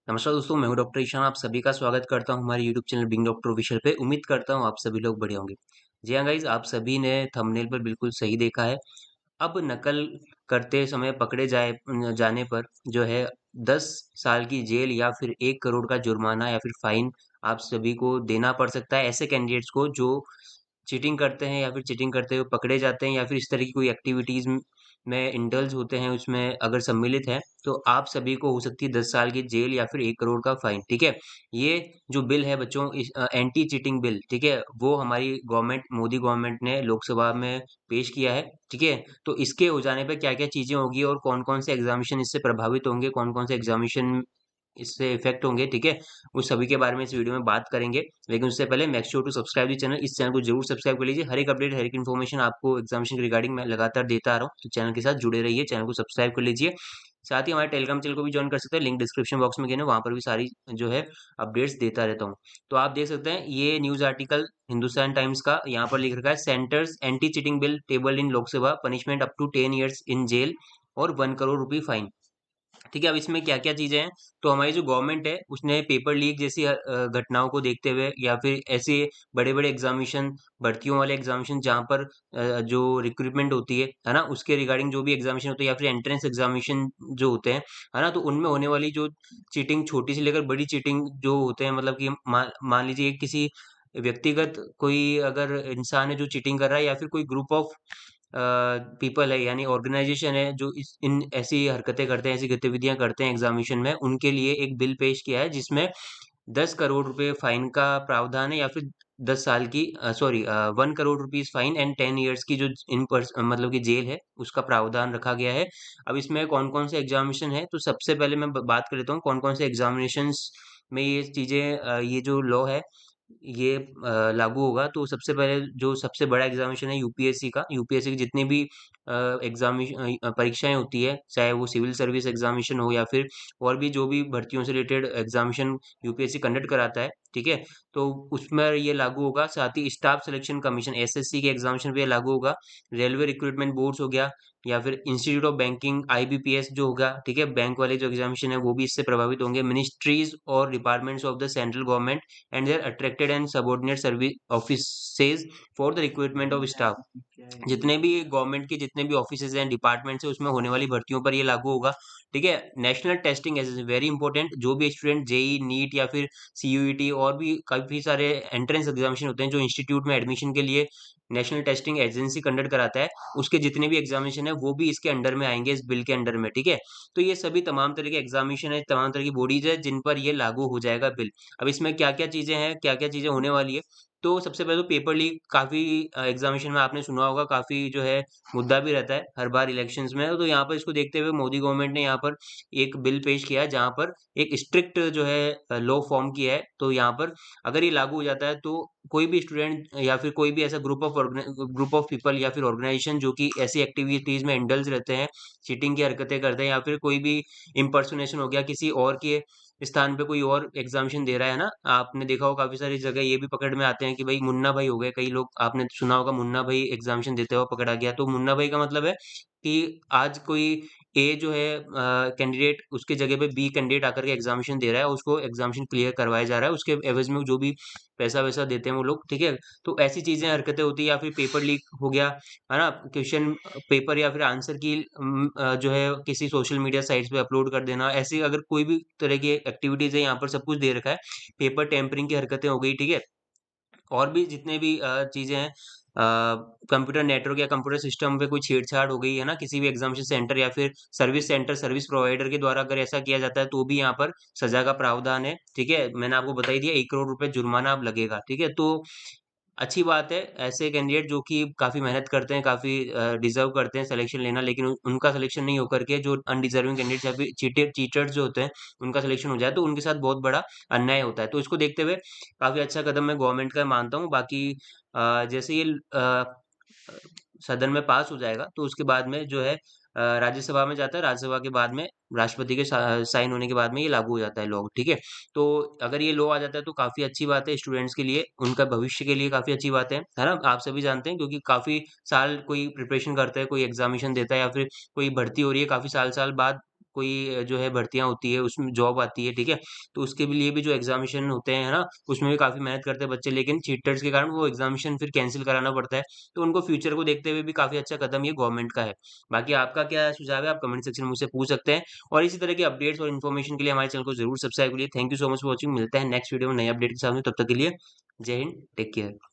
नमस्कार दोस्तों, मैं हूं डॉक्टर ईशान। आप सभी का स्वागत करता हूं हमारे YouTube channel Being Doctor Official पे। उम्मीद करता हूं आप सभी लोग बढ़िया होंगे। जी हाँ गाइज, आप सभी ने थंबनेल पर बिल्कुल सही देखा है। अब नकल करते समय पकड़े जाने पर जो है 10 साल की जेल या फिर 1 करोड़ का जुर्माना या फिर फाइन आप सभी को देना पड़ सकता है ऐसे कैंडिडेट्स को जो चीटिंग करते हैं या फिर चीटिंग करते हुए पकड़े जाते हैं या फिर इस तरह की कोई एक्टिविटीज़ में इंडल्ज होते हैं, उसमें अगर सम्मिलित हैं, तो आप सभी को हो सकती है 10 साल की जेल या फिर 1 करोड़ का फाइन, ठीक है? ये जो बिल है बच्चों, एंटी चीटिंग बिल, ठीक है? वो हमारी गवर्नमेंट, मोदी गवर्नमेंट ने लोकसभा में पेश किया है, ठीक है? तो इसके हो जाने पे क्या-क्या चीज़ें होंगी और कौन-कौन से एग्ज़ामिनेशन इससे प्रभावित होंगे, कौन-कौन से एग्ज़ामिनेशन इससे इफ़ेक्ट होंगे, ठीक है? उस सभी के बारे में इस वीडियो में बात करेंगे। लेकिन उससे पहले make sure to subscribe the channel. इस चैनल को जरूर सब्सक्राइब कर लीजिए। हर एक अपडेट, हर एक इन्फॉर्मेशन आपको एग्जामिनेशन के रिगार्डिंग मैं लगातार देता आ रहा हूँ, तो चैनल के साथ जुड़े रहिए, चैनल को सब्सक्राइब कर लीजिए। साथ ही हमारे टेलीग्राम चैनल को भी ज्वाइन कर सकते हैं, लिंक डिस्क्रिप्शन बॉक्स में गिने, वहाँ पर भी सारी जो है अपडेट्स देता रहता हूँ। तो आप देख सकते हैं ये न्यूज़ आर्टिकल हिंदुस्तान टाइम्स का, यहाँ पर लिख रखा है centre's anti cheating bill tabled in Lok Sabha, punishment up to 10 years in jail और 1 करोड़ रुपए फाइन। ठीक है, अब इसमें क्या-क्या चीज़ें हैं, तो हमारी जो गवर्नमेंट है, उसने पेपर लीक जैसी घटनाओं को देखते हुए या फिर ऐसे बड़े-बड़े एग्ज़ामिनेशन, भर्तियों वाले एग्ज़ामिनेशन जहाँ पर जो रिक्रूटमेंट होती है ना? उसके रिगार्डिंग जो भी एग्ज़ामिनेशन होते हैं या फिर एंट्रेंस एग्ज़ामिनेशन जो होते हैं, है ना? तो उनमें होने वाली जो चीटिंग, छोटी से लेकर बड़ी चीटिंग जो होते हैं, मतलब कि मान लीजिए किसी व्यक्तिगत कोई अगर इंसान है जो चीटिंग कर रहा है या फिर कोई ग्रुप ऑफ पीपल है, यानी ऑर्गेनाइजेशन है जो इस इन ऐसी हरकतें करते हैं, ऐसी गतिविधियां करते हैं एग्जामिनेशन में, उनके लिए एक बिल पेश किया है जिसमें 10 करोड़ रुपए फाइन का प्रावधान है या फिर 10 साल की 1 crore rupees fine and 10 years की जो मतलब कि जेल है, उसका प्रावधान रखा गया है। अब इसमें कौन-कौन से एग्जामिनेशन है, तो सबसे पहले मैं बात कर लेता हूँ कौन-कौन से एग्जामिनेशंस में ये चीजें, ये जो लॉ है ये लागू होगा। तो सबसे पहले जो सबसे बड़ा एग्ज़ामिनेशन है यूपीएससी का, यूपीएससी की जितनी भी परीक्षाएँ होती है, चाहे वो सिविल सर्विस एग्ज़ामिनेशन हो या फिर और भी जो भी भर्तियों से रिलेटेड एग्ज़ामिनेशन यूपीएससी कंडक्ट कराता है, ठीक है? तो उसमें ये लागू होगा। साथ ही स्टाफ सिलेक्शन कमीशन एसएससी के एग्ज़ामिनेशन पे ये लागू होगा। रेलवे रिक्रूटमेंट बोर्ड्स हो गया या फिर इंस्टीट्यूट ऑफ बैंकिंग आईबीपीएस जो होगा, ठीक है? बैंक वाले जो एग्ज़ामिनेशन है वो भी इससे प्रभावित होंगे। मिनिस्ट्रीज़ और departments of the central government and they are attracted and subordinate service offices for the recruitment of staff। जितने भी गवर्नमेंट के जितने भी ऑफिसेज हैं, डिपार्टमेंट्स हैं, उसमें होने वाली भर्तियों पर ये लागू होगा, ठीक है? National testing agency very important, जो भी स्टूडेंट जेईई, नीट या फिर सीयूईटी और भी काफी सारे एंट्रेंस एग्जामिनेशन होते हैं जो इंस्टीट्यूट में एडमिशन के लिए नेशनल टेस्टिंग एजेंसी कंडक्ट कराता है, उसके जितने भी एग्जामिनेशन है वो भी इसके अंडर में आएंगे, इस बिल के अंडर में, ठीक है? तो ये सभी तमाम तरह के एग्जामिनेशन है, तमाम तरह की बॉडीज है जिन पर ये लागू हो जाएगा बिल। अब इसमें क्या-क्या चीजें हैं, क्या-क्या चीजें होने वाली है, तो सबसे पहले तो पेपर लीक काफ़ी एग्ज़ामिनेशन में आपने सुना होगा, काफ़ी जो है मुद्दा भी रहता है हर बार इलेक्शंस में। तो यहाँ पर इसको देखते हुए मोदी गवर्नमेंट ने यहाँ पर एक बिल पेश किया है जहाँ पर एक स्ट्रिक्ट जो है लॉ फॉर्म किया है। तो यहाँ पर अगर ये लागू हो जाता है तो कोई भी स्टूडेंट या फिर कोई भी ऐसा ग्रुप ऑफ पीपल या फिर ऑर्गेनाइजेशन जो कि ऐसी एक्टिविटीज़ में इंडल्ज रहते हैं, चीटिंग की हरकतें करते हैं या फिर कोई भी इम्पर्सोनेशन हो गया, किसी और के स्थान पे कोई और एग्ज़ामिनेशन दे रहा है ना, आपने देखा होगा काफ़ी सारी जगह ये भी पकड़ में आते हैं कि भाई मुन्ना भाई हो गए, कई लोग आपने सुना होगा मुन्ना भाई एग्ज़ामिनेशन देते हुए पकड़ा गया। तो मुन्ना भाई का मतलब है कि आज कोई ए जो है कैंडिडेट, उसकी जगह पे बी कैंडिडेट आकर के एग्ज़ामिनेशन दे रहा है, उसको एग्ज़ामिनेशन क्लियर करवाया जा रहा है, उसके एवज़ में जो भी पैसा-वैसा देते हैं वो लोग, ठीक है? तो ऐसी चीज़ें हरकतें होती हैं या फिर पेपर लीक हो गया, है ना? क्वेश्चन पेपर या फिर आंसर की जो है किसी सोशल मीडिया साइट्स पे अपलोड कर देना, ऐसी अगर कोई भी तरह की एक्टिविटीज़ है, यहाँ पर सब कुछ दे रखा है। पेपर टेम्परिंग की हरकतें हो गई, ठीक है? और भी जितने भी चीज़ें हैं, कंप्यूटर नेटवर्क या कंप्यूटर सिस्टम पे कोई छेड़छाड़ हो गई है ना, किसी भी एग्ज़ामिनेशन सेंटर या फिर सर्विस सेंटर, सर्विस प्रोवाइडर के द्वारा अगर ऐसा किया जाता है, तो भी यहाँ पर सज़ा का प्रावधान है, ठीक है? मैंने आपको बता ही दिया 1 करोड़ रुपए जुर्माना अब लगेगा, ठीक है? तो अच्छी बात है, ऐसे कैंडिडेट जो कि काफ़ी मेहनत करते हैं, काफ़ी डिज़र्व करते हैं सिलेक्शन लेना, लेकिन उनका सिलेक्शन नहीं होकर के जो अनडिज़र्विंग कैंडिडेट्स या फिर चीटर्स जो होते हैं, उनका सिलेक्शन हो जाए, तो उनके साथ बहुत बड़ा अन्याय होता है। तो इसको देखते हुए काफ़ी अच्छा कदम मैं गवर्नमेंट का मानता हूँ। बाकी जैसे ये सदन में पास हो जाएगा, तो उसके बाद में जो है राज्यसभा में जाता है, राज्यसभा के बाद में राष्ट्रपति के साइन होने के बाद में ये लागू हो जाता है लॉ, ठीक है? तो अगर ये लॉ आ जाता है तो काफ़ी अच्छी बात है स्टूडेंट्स के लिए, उनका भविष्य के लिए काफ़ी अच्छी बात है ना? आप सभी जानते हैं क्योंकि काफ़ी साल कोई प्रिपरेशन करता है, कोई एग्ज़ामिनेशन देता है या फिर कोई भर्ती हो रही है, काफ़ी साल-साल बाद कोई जो है भर्तियाँ होती है, उसमें जॉब आती है, ठीक है? तो उसके भी लिए भी जो एग्ज़ामिनेशन होते हैं, है ना? उसमें भी काफ़ी मेहनत करते हैं बच्चे, लेकिन चीटर्स के कारण वो एग्ज़ामिनेशन फिर कैंसल कराना पड़ता है। तो उनको फ्यूचर को देखते हुए भी काफ़ी अच्छा कदम ये गवर्नमेंट का है। बाकी आपका क्या सुझाव है? आप कमेंट सेक्शन में मुझसे पूछ सकते हैं और इसी तरह की अपडेट्स और इन्फॉर्मेशन के लिए हमारे चैनल को ज़रूर सब्सक्राइब करिए। Thank you so much for watching. मिलते हैं नेक्स्ट वीडियो में नए अपडेट के साथ में, तब तक के लिए जय हिंद, टेक केयर।